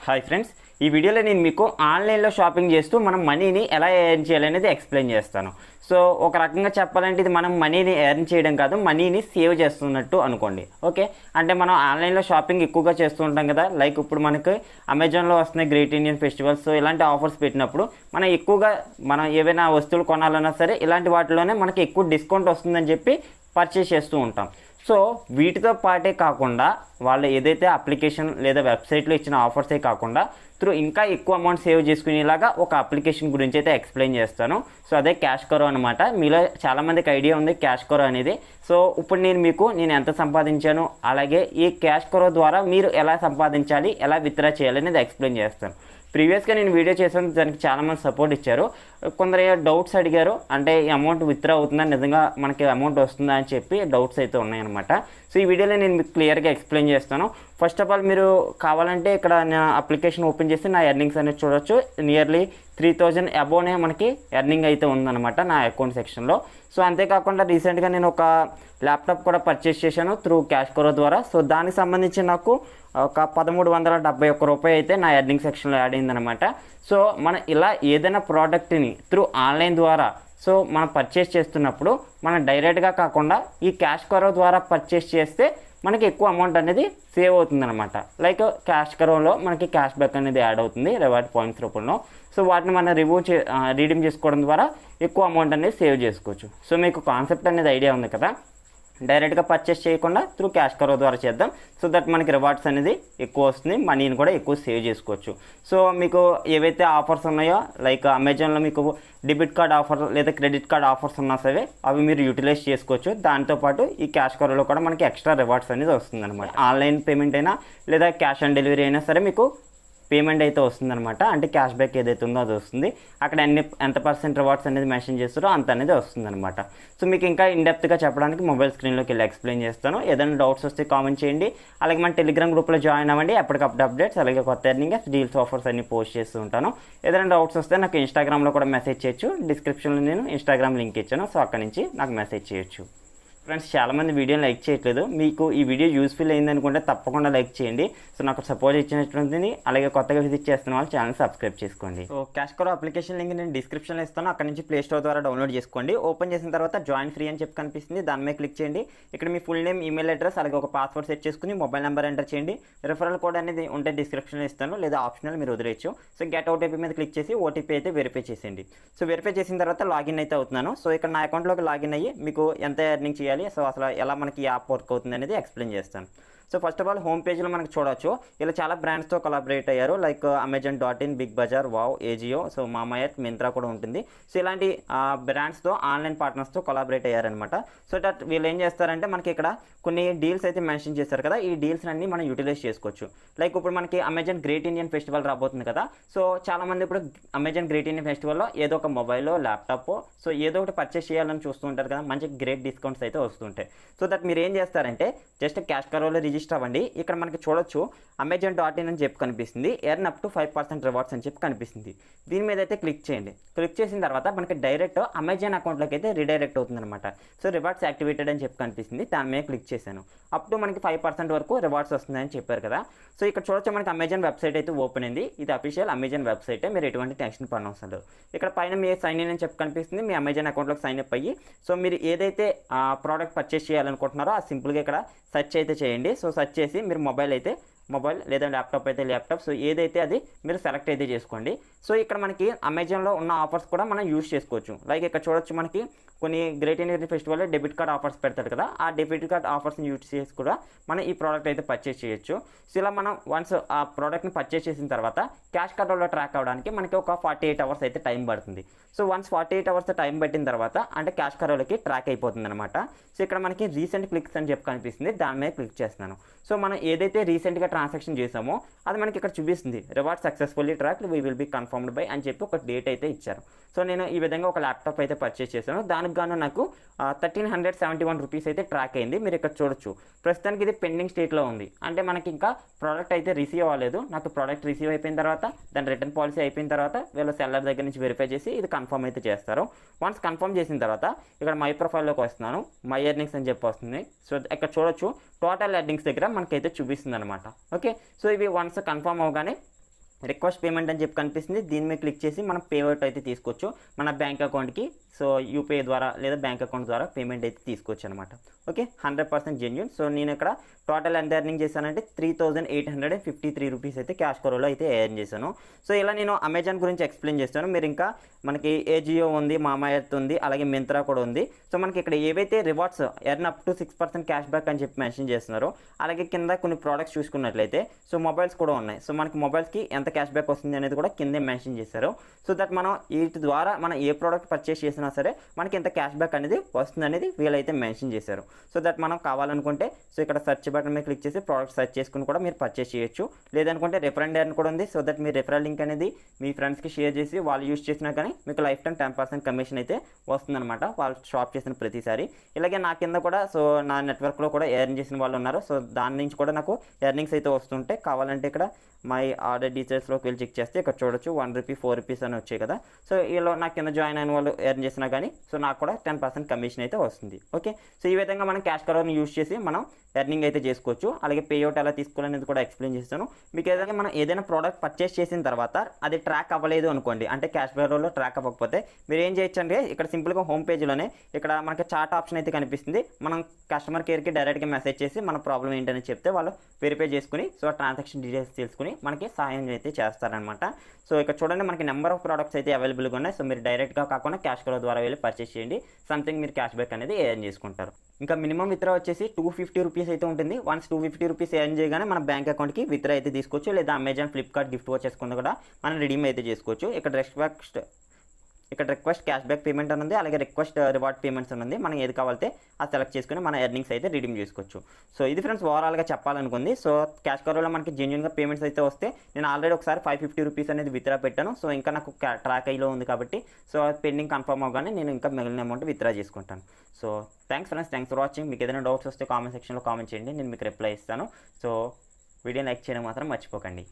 Hi friends, ఈ వీడియోలో నేను మీకు ఆన్లైన్లో షాపింగ్ చేస్తూ మనం మనీని ఎలా ఎర్న్ చేయాలనేది ఎక్స్ప్లెయిన్ చేస్తాను. సో ఒక రకంగా చెప్పాలంటే ఇది మనం మనీని ఎర్న్ చేయడం కాదు, మనీని సేవ్ చేస్తున్నట్టు అనుకోండి. ఓకే, అంటే మనం ఆన్లైన్లో షాపింగ్ ఎక్కువగా చేస్తూ ఉంటాం కదా. లైక్ ఇప్పుడు మనకి అమెజాన్లో వస్తున్నాయి గ్రేట్ ఇండియన్ ఫెస్టివల్స్. సో ఇలాంటి ఆఫర్స్ పెట్టినప్పుడు మనం ఎక్కువగా ఏవైనా వస్తువులు కొనాలన్నా సరే ఇలాంటి వాటిలోనే మనకి ఎక్కువ డిస్కౌంట్ వస్తుందని చెప్పి పర్చేస్ చేస్తూ ఉంటాం. సో వీటితో పాటే కాకుండా వాళ్ళు ఏదైతే అప్లికేషన్ లేదా వెబ్సైట్లో ఇచ్చిన ఆఫర్సే కాకుండా ఇంకా ఎక్కువ అమౌంట్ సేవ్ చేసుకునేలాగా ఒక అప్లికేషన్ గురించి అయితే ఎక్స్ప్లెయిన్ చేస్తాను. సో అదే CashKaro అనమాట. మీలో చాలామందికి ఐడియా ఉంది CashKaro అనేది. సో ఇప్పుడు నేను ఎంత సంపాదించాను, అలాగే ఈ CashKaro ద్వారా మీరు ఎలా సంపాదించాలి, ఎలా విత్డ్రా చేయాలి అనేది ఎక్స్ప్లెయిన్ చేస్తాను. ప్రీవియస్గా నేను వీడియో చేశాను, దానికి చాలామంది సపోర్ట్ ఇచ్చారు. కొందరు డౌట్స్ అడిగారు, అంటే ఈ అమౌంట్ విత్డ్రా అవుతుందా, నిజంగా మనకి అమౌంట్ వస్తుందా అని చెప్పి డౌట్స్ అయితే ఉన్నాయన్నమాట. సో ఈ వీడియోలో నేను మీకు క్లియర్గా ఎక్స్ప్లెయిన్ చేస్తాను. ఫస్ట్ ఆఫ్ ఆల్ మీరు కావాలంటే ఇక్కడ నా అప్లికేషన్ ఓపెన్ చేసి నా ఎర్నింగ్స్ అనేది చూడొచ్చు. నియర్లీ 3000 అబోనే మనకి ఎర్నింగ్ అయితే ఉందన్నమాట నా అకౌంట్ సెక్షన్లో. సో అంతేకాకుండా రీసెంట్గా నేను ఒక ల్యాప్టాప్ కూడా పర్చేస్ చేశాను త్రూ CashKaro ద్వారా. సో దానికి సంబంధించి నాకు ఒక 1371 రూపాయి అయితే నా ఎర్నింగ్ సెక్షన్లో యాడ్ అయిందనమాట. సో మనం ఇలా ఏదైనా ప్రోడక్ట్ని త్రూ ఆన్లైన్ ద్వారా సో మనం పర్చేస్ చేస్తున్నప్పుడు మనం డైరెక్ట్గా కాకుండా ఈ CashKaro ద్వారా పర్చేస్ చేస్తే మనకి ఎక్కువ అమౌంట్ అనేది సేవ్ అవుతుందన్నమాట. లైక్ CashKaroలో మనకి క్యాష్బ్యాక్ అనేది యాడ్ అవుతుంది రివార్డ్ పాయింట్స్ రూపంలో. సో వాటిని మనం రీడీమ్ చేసుకోవడం ద్వారా ఎక్కువ అమౌంట్ అనేది సేవ్ చేసుకోవచ్చు. సో మీకు కాన్సెప్ట్ అనేది ఐడియా ఉంది కదా. డైరెక్ట్గా పర్చేస్ చేయకుండా త్రూ CashKaro ద్వారా చేద్దాం. సో దట్ మనకి రివార్డ్స్ అనేది ఎక్కువ వస్తుంది, మనీని కూడా ఎక్కువ సేవ్ చేసుకోవచ్చు. సో మీకు ఏవైతే ఆఫర్స్ ఉన్నాయో, లైక్ అమెజాన్లో మీకు డెబిట్ కార్డ్ ఆఫర్ లేదా క్రెడిట్ కార్డ్ ఆఫర్స్ ఉన్నా సరే అవి మీరు యూటిలైజ్ చేసుకోవచ్చు. దాంతోపాటు ఈ CashKaroలో కూడా మనకి ఎక్స్ట్రా రివార్డ్స్ అనేది వస్తుంది అనమాట. ఆన్లైన్ పేమెంట్ అయినా లేదా క్యాష్ ఆన్ డెలివరీ అయినా సరే మీకు పేమెంట్ అయితే వస్తుందన్నమాట. అంటే క్యాష్బ్యాక్ ఏదైతే ఉందో అది వస్తుంది. అక్కడ ఎంత % రివార్డ్స్ అనేది మెన్షన్ చేస్తారో అంత అనేది వస్తుందన్నమాట. సో మీకు ఇంకా ఇన్డెప్త్గా చెప్పడానికి మొబైల్ స్క్రీన్లోకి వెళ్ళి ఎక్స్ప్లెయిన్ చేస్తాను. ఏదైనా డౌట్స్ వస్తే కామెంట్ చేయండి. అలాగే మన టెలిగ్రామ్ గ్రూప్లో జాయిన్ అవ్వండి. ఎప్పటికప్పుడు అప్డేట్స్ అలాగే కొత్త ఎర్నింగ్స్, డీల్స్, ఆఫర్స్ అన్ని పోస్ట్ చేస్తూ ఉంటాను. ఏదైనా డౌట్స్ వస్తే నాకు ఇన్స్టాగ్రామ్లో కూడా మెసేజ్ చేయొచ్చు. డిస్క్రిప్షన్లో నేను ఇన్స్టాగ్రామ్ లింక్ ఇచ్చాను. సో అక్కడ నుంచి నాకు మెసేజ్ చేయొచ్చు. ఫ్రెండ్స్, చాలామంది వీడియోని లైక్ చేయట్లేదు. మీకు ఈ వీడియో యూస్ఫుల్ అయిందనుకుంటే తప్పకుండా లైక్ చేయండి. సో నాకు సపోర్ట్ ఇచ్చినట్టుంది. అలాగే కొత్తగా విజిట్ చేస్తున్న వాళ్ళు ఛానల్ సబ్స్క్రైబ్ చేసుకోండి. సో CashKaro అప్లికేషన్ లింక్ నేను డిస్క్రిప్షన్లో ఇస్తాను. అక్కడ నుంచి ప్లే స్టోర్ ద్వారా డౌన్లోడ్ చేసుకోండి. ఓపెన్ చేసిన తర్వాత జాయిన్ ఫ్రీ అని చెప్పి కనిపిస్తుంది, దాని మీద క్లిక్ చేయండి. ఇక్కడ మీ ఫుల్ నేమ్, ఈమెయిల్ అడ్రస్ అలాగే ఒక పాస్వర్డ్ సెట్ చేసుకుని మొబైల్ నెంబర్ ఎంటర్ చేయండి. రిఫరల్ కోడ్ అనేది ఉంటే డిస్క్రిప్షన్లో ఇస్తాను, లేదా ఆప్షనల్ మీరు వదిలేయచ్చు. సో గెట్ ఓటీపీ మీద క్లిక్ చేసి ఓటీపీ అయితే వెరిఫై చేసేయండి. సో వెరిఫై చేసిన తర్వాత లాగిన్ అయితే అవుతున్నాను. సో ఇక్కడ నా అకౌంట్లోకి లాగిన్ అయ్యి మీకు ఎంత ఎర్నింగ్ చేయాలి, సో అసలు ఎలా మనకి యాప్ వర్క్ అవుతుంది అనేది ఎక్స్ప్లెయిన్ చేస్తాను. So first of all home పేజ్లో మనకు చూడవచ్చు, ఇలా చాలా బ్రాండ్స్తో కొలాబరేట్ అయ్యారు. Like Amazon.in, Big Bazaar, wow, Ajio, so Mamaearth, Myntra కూడా ఉంటుంది. సో ఇలాంటి బ్రాండ్స్తో ఆన్లైన్ పార్ట్నర్స్తో కొలాబరేట్ అయ్యారనమాట. సో దట్ వీళ్ళు ఏం చేస్తారంటే మనకి ఇక్కడ కొన్ని డీల్స్ అయితే మెన్షన్ చేస్తారు కదా, ఈ డీల్స్ అన్ని మనం యూటిలైజ్ చేసుకోవచ్చు. లైక్ ఇప్పుడు మనకి అమెజాన్ గ్రేట్ ఇండియన్ ఫెస్టివల్ రాబోతుంది కదా. సో చాలామంది ఇప్పుడు అమెజాన్ గ్రేట్ ఇండియన్ ఫెస్టివల్లో ఏదో ఒక మొబైల్లో, ల్యాప్టాప్, సో ఏదో ఒకటి పర్చేస్ చేయాలని చూస్తూ ఉంటారు కదా, మంచి గ్రేట్ డిస్కౌంట్స్ అయితే వస్తుంటాయి. సో దట్ మీరు ఏం చేస్తారంటే జస్ట్ CashKaroలో రిజిస్టర్ అవ్వండి. ఇక్కడ మనకి చూడొచ్చు Amazon.in అని చెప్పి కనిపిస్తుంది, ఎర్న్ అప్ టు 5% రివార్డ్స్ అని చెప్పి కనిపిస్తుంది. దీని మీద అయితే క్లిక్ చేయండి. క్లిక్ చేసిన తర్వాత మనకి డైరెక్ట్ అమెజాన్ అకౌంట్లోకి అయితే రీడైరెక్ట్ అవుతుంది అనమాట. సో రివార్డ్స్ యాక్టివేటెడ్ అని చెప్పి కనిపిస్తుంది, దాని మీద క్లిక్ చేశాను. అప్ టు మనకి 5% వరకు రివార్డ్స్ వస్తుందని చెప్పారు కదా. సో ఇక్కడ చూడొచ్చు మనకి అమెజాన్ వెబ్సైట్ అయితే ఓపెన్ అయింది. ఇది అఫీషియల్ అమెజాన్ వెబ్సైటే, మీరు ఎటువంటి టెన్షన్ పడనవసరం లేదు. ఇక్కడ పైన మీ సైన్ ఇన్ అని చెప్పి కనిపిస్తుంది, మీ అమెజాన్ అకౌంట్లోకి సైన్ అప్ అయ్యి సో మీరు ఏదైతే ప్రోడక్ట్ పర్చేస్ చేయాలనుకుంటున్నారో ఆ సింపుల్గా ఇక్కడ సెర్చ్ అయితే చేయండి. సో సెర్చ్ చేసి మీరు మొబైల్ లేదా ల్యాప్టాప్ అయితే ల్యాప్టాప్, సో ఏదైతే అది మీరు సెలెక్ట్ అయితే చేసుకోండి. సో ఇక్కడ మనకి అమెజాన్లో ఉన్న ఆఫర్స్ కూడా మనం యూజ్ చేసుకోవచ్చు. లైక్ ఇక్కడ చూడొచ్చు మనకి కొన్ని గ్రేట్ ఇండియన్ ఫెస్టివల్లో డెబిట్ కార్డ్ ఆఫర్స్ పెడతారు కదా, ఆ డెబిట్ కార్డ్ ఆఫర్స్ని యూజ్ చేసి కూడా మనం ఈ ప్రోడక్ట్ అయితే పర్చేస్ చేయొచ్చు. సో ఇలా మనం వన్స్ ఆ ప్రోడక్ట్ని పర్చేస్ చేసిన తర్వాత CashKaroలో ట్రాక్ అవ్వడానికి మనకి ఒక 48 అవర్స్ అయితే టైం పడుతుంది. సో వన్స్ 48 అవర్స్ టైం పట్టిన తర్వాత అంటే CashKaroలోకి ట్రాక్ అయిపోతుంది అనమాట. సో ఇక్కడ మనకి రీసెంట్ క్లిక్స్ అని చెప్పి కనిపిస్తుంది, దాని మీద క్లిక్ చేస్తున్నాను. సో మనం ఏదైతే రీసెంట్గా ట్రాన్సాక్షన్ చేసామో అది మనకి ఇక్కడ చూపిస్తుంది, reward successfully track, we will be confirmed by అని చెప్పి ఒక డేట్ అయితే ఇచ్చారు. సో నేను ఈ విధంగా ఒక ల్యాప్టాప్ అయితే పర్చేస్ చేశాను. దానికి గాను నాకు 1371 రూపీస్ అయితే ట్రాక్ అయింది. మీరు ఇక్కడ చూడొచ్చు ప్రస్తుతానికి ఇది పెండింగ్ స్టేట్లో ఉంది, అంటే మనకి ఇంకా ప్రోడక్ట్ అయితే రిసీవ్ అవ్వలేదు. నాకు ప్రోడక్ట్ రిసీవ్ అయిపోయిన తర్వాత దాని రిటర్న్ పాలసీ అయిపోయిన తర్వాత వీళ్ళ సెల్లర్ దగ్గర నుంచి వెరిఫై చేసి ఇది కన్ఫర్మ్ అయితే చేస్తారు. వన్స్ కన్ఫర్మ్ చేసిన తర్వాత ఇక్కడ మై ప్రొఫైల్లోకి వస్తున్నాను, మై ఎర్నింగ్స్ అని చెప్పి వస్తుంది. సో ఇక్కడ చూడొచ్చు టోటల్ ఎర్నింగ్స్ దగ్గర మనకైతే చూపిస్తుంది అనమాట. ఓకే, సో ఇవి వన్స్ కన్ఫర్మ్ అవగానే రిక్వెస్ట్ పేమెంట్ అని చెప్పి కనిపిస్తుంది, దీని మీద క్లిక్ చేసి మనం పేఅవుట్ అయితే తీసుకోవచ్చు మన బ్యాంక్ అకౌంట్కి. సో యూపీఐ ద్వారా లేదా బ్యాంక్ అకౌంట్ ద్వారా పేమెంట్ అయితే తీసుకోవచ్చు అనమాట. Okay, 100% genuine. సో నేను ఇక్కడ టోటల్ ఎంత ఎర్నింగ్ చేశానంటే 3853 రూపీస్ అయితే CashKaroలో అయితే ఎర్న్ చేశాను. సో ఇలా నేను అమెజాన్ గురించి ఎక్స్ప్లెయిన్ చేస్తాను. మీరు ఇంకా మనకి ఏజియో ఉంది, మామాఎర్త్ ఉంది, అలాగే మింత్రా కూడా ఉంది. సో మనకి ఇక్కడ ఏవైతే rewards earn up to 6% cash back అని చెప్పి మెన్షన్ చేస్తున్నారో, అలాగే కింద కొన్ని ప్రోడక్ట్స్ చూసుకున్నట్లయితే సో మొబైల్స్ కూడా ఉన్నాయి. సో మనకి మొబైల్స్కి ఎంత క్యాష్ బ్యాక్ వస్తుంది అనేది కూడా కిందే మెన్షన్ చేశారు. సో దట్ మనం వీటి ద్వారా మనం ఏ ప్రోడక్ట్ పర్చేస్ చేసినా సరే మనకి ఎంత క్యాష్ బ్యాక్ అనేది వస్తుంది అనేది వీళ్ళైతే మెన్షన్ చేశారు. సో దట్ మనం కావాలనుకుంటే సో ఇక్కడ సెర్చ్ బటన్ మీద క్లిక్ చేసి ప్రోడక్ట్ సెర్చ్ చేసుకుని కూడా మీరు పర్చేస్ చేయొచ్చు. లేదనుకుంటే రిఫరెండ్ ఎర్న్ కూడా ఉంది. So that me referral link అనేది మీ ఫ్రెండ్స్కి షేర్ చేసి వాళ్ళు యూజ్ చేసినా కానీ మీకు లైఫ్ టైం 10% కమిషన్ అయితే వస్తుందన్నమాట వాళ్ళు షాప్ చేసిన ప్రతిసారి. ఇలాగే నా కింద కూడా సో నా నెట్వర్క్లో కూడా ఎర్న్ చేసిన వాళ్ళు ఉన్నారు. సో దాని నుంచి కూడా నాకు ఎర్నింగ్స్ అయితే వస్తుంటే కావాలంటే ఇక్కడ మై ఆర్డర్ డీటెయిల్స్లోకి వెళ్ళి చెక్ చేస్తే ఇక్కడ చూడొచ్చు 1 రూపీ 4 రూపీస్ అని వచ్చాయి కదా. సో ఇలా నా కింద జాయిన్ అయిన వాళ్ళు ఎర్న్ చేసినా కానీ సో నాకు కూడా 10% కమిషన్ అయితే వస్తుంది. ఓకే, సో ఈ విధంగా మనం CashKaroని యూజ్ చేసి మనం ఎర్నింగ్ అయితే చేసుకోవచ్చు. అలాగే పేఅవుట్ ఎలా తీసుకోవాలనేది కూడా ఎక్స్ప్లెయిన్ చేస్తాను మీకు. ఏదైనా మనం ఏదైనా ప్రోడక్ట్ పర్చేస్ చేసిన తర్వాత అది ట్రాక్ అవ్వలేదు అనుకోండి, అంటే CashKaroలో ట్రాక్ అవ్వకపోతే మీరు ఏం చేయొచ్చు అంటే ఇక్కడ సింపుల్గా హోమ్ పేజ్లోనే ఇక్కడ మనకి చాట్ ఆప్షన్ అయితే కనిపిస్తుంది. మనం కస్టమర్ కేర్కి డైరెక్ట్గా మెసేజ్ చేసి మన ప్రాబ్లం ఏంటని చెప్తే వాళ్ళు వెరిఫై చేసుకుని సో ట్రాన్సాక్షన్ డీటెయిల్స్ తెలుసుకుని మనకి సహాయం అయితే చేస్తారనమాట. సో ఇక్కడ చూడండి మనకి నెంబర్ ఆఫ్ ప్రోడక్ట్స్ అయితే అవైలబుల్గా ఉన్నాయి. సో మీరు డైరెక్ట్గా కాకుండా CashKaro ద్వారా వెళ్ళి పర్చేస్ చేయండి. సంథింగ్ మీరు క్యాష్ బ్యాక్ అనేది ఎర్న్ చేసుకుంటారు. ఇంకా మినిమం విత్డ్రా వచ్చేసి 250 రూపీస్ అయితే ఉంటుంది. వన్స్ 250 రూపీస్ ఎర్న్ చేయగానే మన బ్యాంక్ అకౌంట్కి విత్డ్రా అయితే తీసుకోవచ్చు. లేదా అమెజాన్, ఫ్లిప్కార్ట్ గిఫ్ట్ వచ్చేసుకుంది కూడా మనం రిడీమ్ అయితే చేసుకోవచ్చు. ఇక్కడ రిక్వెస్ట్ క్యాష్ బ్యాక్ పేమెంట్ అని ఉంది, అలాగే రిక్వెస్ట్ రివార్డ్ పేమెంట్స్ అని ఉంది. మనం ఏది కావాలితే అది సెలెక్ట్ చేసుకుని మన ఎర్నింగ్స్ అయితే రిడీమ్ చేసుకోవచ్చు. సో ఇది ఫ్రెండ్స్ ఓవరాల్గా చెప్పాలనుకుంది. సో CashKaroలో మనకి జెన్యూన్గా పేమెంట్స్ అయితే వస్తే నేను ఆల్రెడీ ఒకసారి 550 రూపీస్ అనేది విత్డ్రా పెట్టాను. సో ఇంకా నాకు ట్రాక్ అయ్యిలో ఉంది కాబట్టి సో పెండింగ్ కన్ఫర్మ్ అవ్వగానే నేను ఇంకా మిగిలిన అమౌంట్ విత్డ్రా చేసుకుంటాను. So thanks friends, thanks for watching. మీకు ఏదైనా డౌట్స్ వస్తే కామెంట్ సెక్షన్లో కామెంట్ చేయండి, నేను మీకు రిప్లై ఇస్తాను. సో వీడియో లైక్ చేయడం మాత్రం మర్చిపోకండి.